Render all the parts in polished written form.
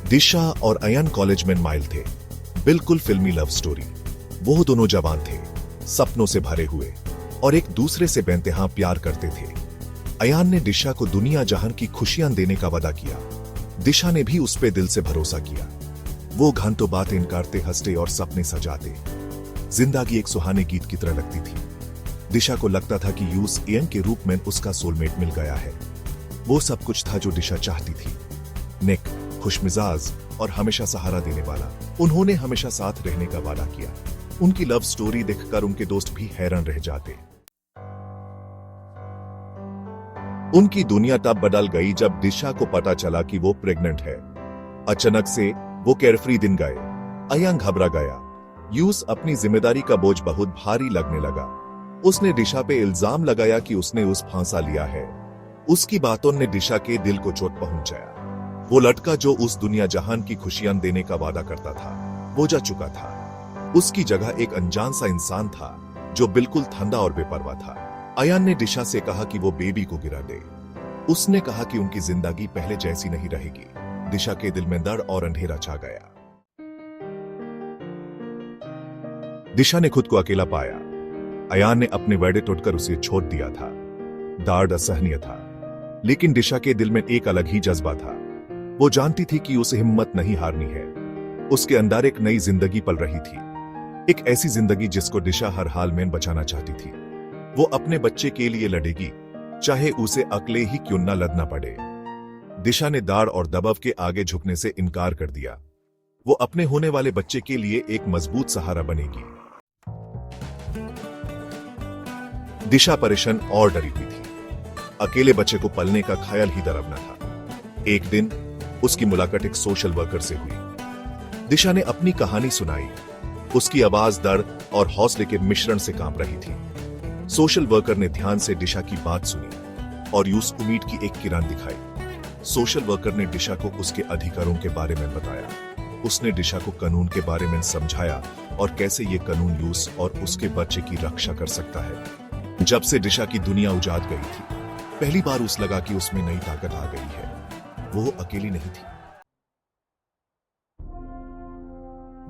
दिशा और अयान कॉलेज में माइल थे। बिल्कुल फिल्मी लव स्टोरी। वो दोनों जवान थे, सपनों से भरे हुए और एक दूसरे से बेइंतहा प्यार करते थे। अयान ने दिशा को दुनिया जहान की खुशियां देने का वादा किया। दिशा ने भी उस पे दिल से भरोसा किया। वो घंटों बातें इनकारते, हंसते और सपने सजाते। जिंदगी एक सुहाने गीत की तरह लगती थी। दिशा को लगता था कि यूस अयान के रूप में उसका सोलमेट मिल गया है। वो सब कुछ था जो दिशा चाहती थी। नेक, खुशमिजाज और हमेशा सहारा देने वाला। उन्होंने हमेशा साथ रहने का वादा किया। उनकी लव स्टोरी देखकर उनके दोस्त भी हैरान रह जाते। उनकी दुनिया तब बदल गई जब दिशा को पता चला कि वो प्रेग्नेंट है। अचानक से वो केयरफ्री दिन गए। अयान घबरा गया। यूस अपनी जिम्मेदारी का बोझ बहुत भारी लगने लगा। उसने दिशा पे इल्जाम लगाया कि उसने उस फांसा लिया है। उसकी बातों ने दिशा के दिल को चोट पहुंचाया। वो लड़का जो उस दुनिया जहान की खुशियां देने का वादा करता था, वो जा चुका था। उसकी जगह एक अनजान सा इंसान था जो बिल्कुल ठंडा और बेपरवाह था। अयान ने दिशा से कहा कि वो बेबी को गिरा दे। उसने कहा कि उनकी जिंदगी पहले जैसी नहीं रहेगी। दिशा के दिल में दर्द और अंधेरा छा गया। दिशा ने खुद को अकेला पाया। अयान ने अपने वादे तोड़कर उसे छोड़ दिया था। दर्द असहनीय था, लेकिन दिशा के दिल में एक अलग ही जज्बा था। वो जानती थी कि उसे हिम्मत नहीं हारनी है। उसके अंदर एक नई जिंदगी पल रही थी, एक ऐसी जिंदगी जिसको दिशा हर हाल में बचाना चाहती थी। वो अपने बच्चे के लिए लड़ेगी, चाहे उसे अकेले ही क्यों न लड़ना पड़े। दिशा ने दाड़ और दबाव के आगे झुकने से इनकार कर दिया। वो अपने होने वाले बच्चे के लिए एक मजबूत सहारा बनेगी। दिशा परेशान और डरी हुई थी। अकेले बच्चे को पलने का ख्याल ही दरअब न था। एक दिन उसकी मुलाकात एक सोशल वर्कर से हुई। दिशा ने अपनी कहानी सुनाई। उसकी आवाज दर्द और हौसले के मिश्रण से कांप रही थी। सोशल वर्कर ने ध्यान से दिशा की बात सुनी और उस उम्मीद की एक किरण दिखाई। सोशल वर्कर ने दिशा को उसके अधिकारों के बारे में बताया। उसने दिशा को कानून के बारे में समझाया और कैसे ये कानून यूस और उसके बच्चे की रक्षा कर सकता है। जब से दिशा की दुनिया उजाड़ गई थी, पहली बार उस लगा कि उसमें नई ताकत आ गई है। वो अकेली नहीं थी।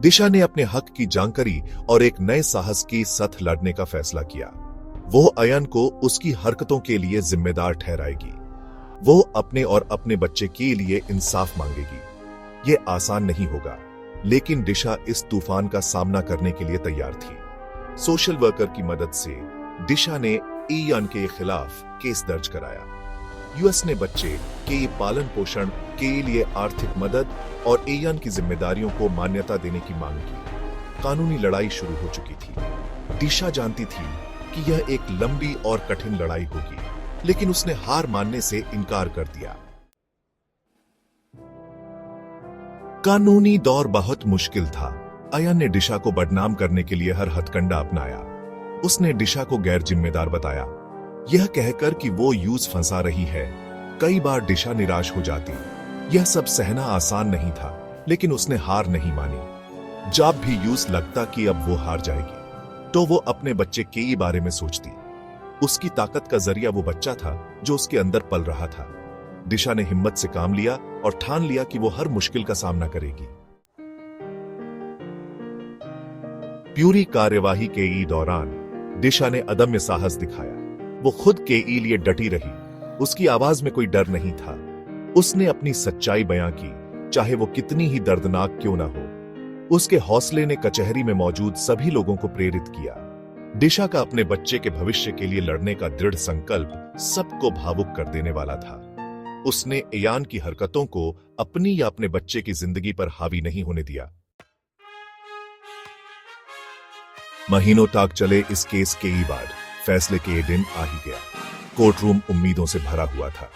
दिशा ने अपने हक की जानकारी और एक नए साहस के साथ लड़ने का फैसला किया। वो अयान को उसकी हरकतों के लिए जिम्मेदार ठहराएगी। वो अपने और अपने बच्चे के लिए इंसाफ मांगेगी। ये आसान नहीं होगा, लेकिन दिशा इस तूफान का सामना करने के लिए तैयार थी। सोशल वर्कर की मदद से दिशा ने अयान के खिलाफ केस दर्ज कराया। यूएस ने बच्चे के पालन पोषण के लिए आर्थिक मदद और अयान की जिम्मेदारियों को मान्यता देने की मांग की। कानूनी लड़ाई शुरू हो चुकी थी। दिशा जानती थी कि यह एक लंबी और कठिन लड़ाई होगी, लेकिन उसने हार मानने से इनकार कर दिया। कानूनी दौर बहुत मुश्किल था। अयान ने दिशा को बदनाम करने के लिए हर हथकंडा अपनाया। उसने दिशा को गैर जिम्मेदार बताया, यह कहकर कि वो यूस फंसा रही है। कई बार दिशा निराश हो जाती। यह सब सहना आसान नहीं था, लेकिन उसने हार नहीं मानी। जब भी यूस लगता कि अब वो हार जाएगी, तो वो अपने बच्चे के बारे में सोचती। उसकी ताकत का जरिया वो बच्चा था जो उसके अंदर पल रहा था। दिशा ने हिम्मत से काम लिया और ठान लिया कि वो हर मुश्किल का सामना करेगी। पूरी कार्यवाही के दौरान दिशा ने अदम्य साहस दिखाया। वो खुद के लिए डटी रही। उसकी आवाज में कोई डर नहीं था। उसने अपनी सच्चाई बयां की, चाहे वो कितनी ही दर्दनाक क्यों ना हो। उसके हौसले ने कचहरी में मौजूद सभी लोगों को प्रेरित किया। दिशा का अपने बच्चे के भविष्य के लिए लड़ने का दृढ़ संकल्प सबको भावुक कर देने वाला था। उसने अयान की हरकतों को अपनी या अपने बच्चे की जिंदगी पर हावी नहीं होने दिया। महीनों तक चले इस केस के बाद फैसले के दिन आ ही गया। कोर्टरूम उम्मीदों से भरा हुआ था।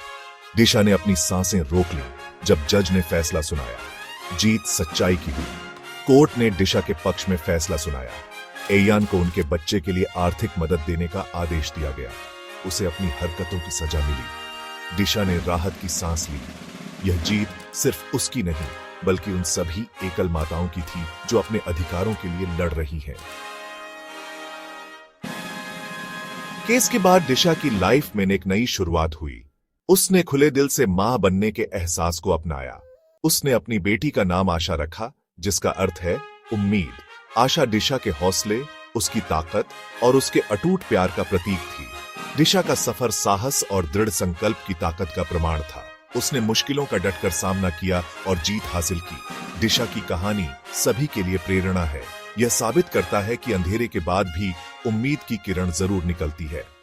दिशा ने अपनी सांसें रोक ली जब जज ने फैसला सुनाया। जीत सच्चाई की हुई। कोर्ट ने दिशा के पक्ष में फैसला सुनाया। अयान को उनके बच्चे के लिए आर्थिक मदद देने का आदेश दिया गया। उसे अपनी हरकतों की सजा मिली। दिशा ने राहत की सांस ली। यह जीत सिर्फ उसकी नहीं, बल्कि उन सभी एकल माताओं की थी जो अपने अधिकारों के लिए लड़ रही हैं। केस के बाद दिशा की लाइफ में एक नई शुरुआत हुई। उसने खुले दिल से मां बनने के एहसास को अपनाया। उसने अपनी बेटी का नाम आशा रखा, जिसका अर्थ है उम्मीद। आशा दिशा के हौसले, उसकी ताकत और उसके अटूट प्यार का प्रतीक थी। दिशा का सफर साहस और दृढ़ संकल्प की ताकत का प्रमाण था। उसने मुश्किलों का डटकर सामना किया और जीत हासिल की। दिशा की कहानी सभी के लिए प्रेरणा है। यह साबित करता है कि अंधेरे के बाद भी उम्मीद की किरण जरूर निकलती है।